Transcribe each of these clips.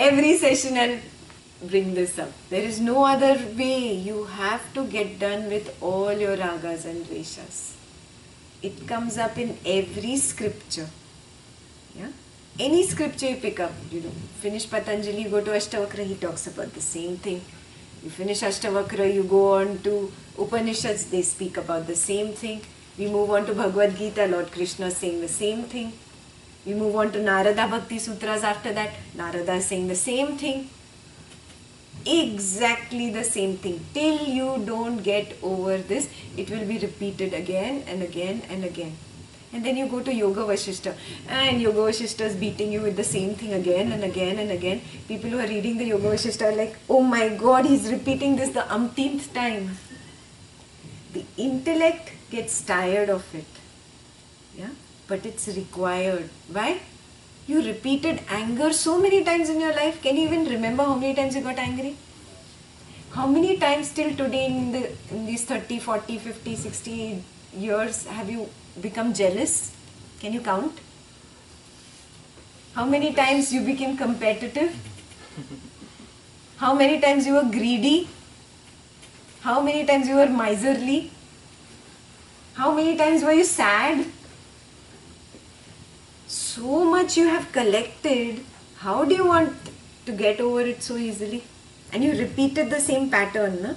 Every session I'll bring this up. There is no other way. You have to get done with all your ragas and dveshas. It comes up in every scripture. Yeah? Any scripture you pick up, finish Patanjali, you go to Ashtavakra, he talks about the same thing. You finish Ashtavakra, you go on to Upanishads, they speak about the same thing. We move on to Bhagavad Gita, Lord Krishna saying the same thing. We move on to Narada Bhakti Sutras after that, Narada is saying the same thing. Exactly the same thing. Till you don't get over this, it will be repeated again and again and again. And then you go to Yoga Vashishta, and Yoga Vashishta is beating you with the same thing again and again and again. People who are reading the Yoga Vashishta are like, oh my God, he's repeating this the umpteenth time. The intellect gets tired of it. Yeah? But it's required. Why? You repeated anger so many times in your life. Can you even remember how many times you got angry? How many times till today in these 30, 40, 50, 60 years have you become jealous? Can you count? How many times you became competitive? How many times you were greedy? How many times you were miserly? How many times were you sad? So much you have collected. How do you want to get over it so easily? And you repeated the same pattern, na?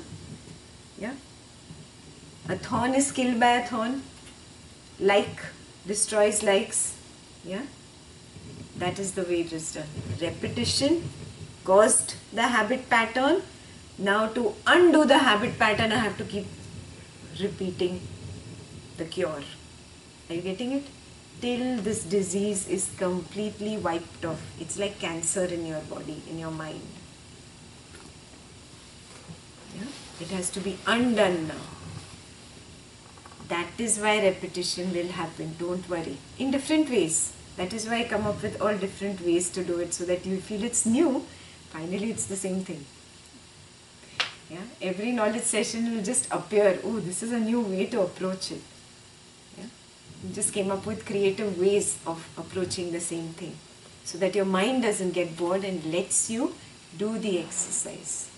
Yeah? A thorn is killed by a thorn. Like destroys likes. Yeah? That is the way it is done. Repetition caused the habit pattern. Now to undo the habit pattern, I have to keep repeating the cure. Are you getting it? Till this disease is completely wiped off. It's like cancer in your body, in your mind. Yeah? It has to be undone now. That is why repetition will happen. Don't worry. In different ways. That is why I come up with all different ways to do it, so that you feel it's new. Finally, it's the same thing. Yeah? Every knowledge session will just appear. Oh, this is a new way to approach it. Yeah? You just came up with creative ways of approaching the same thing, so that your mind doesn't get bored and lets you do the exercise.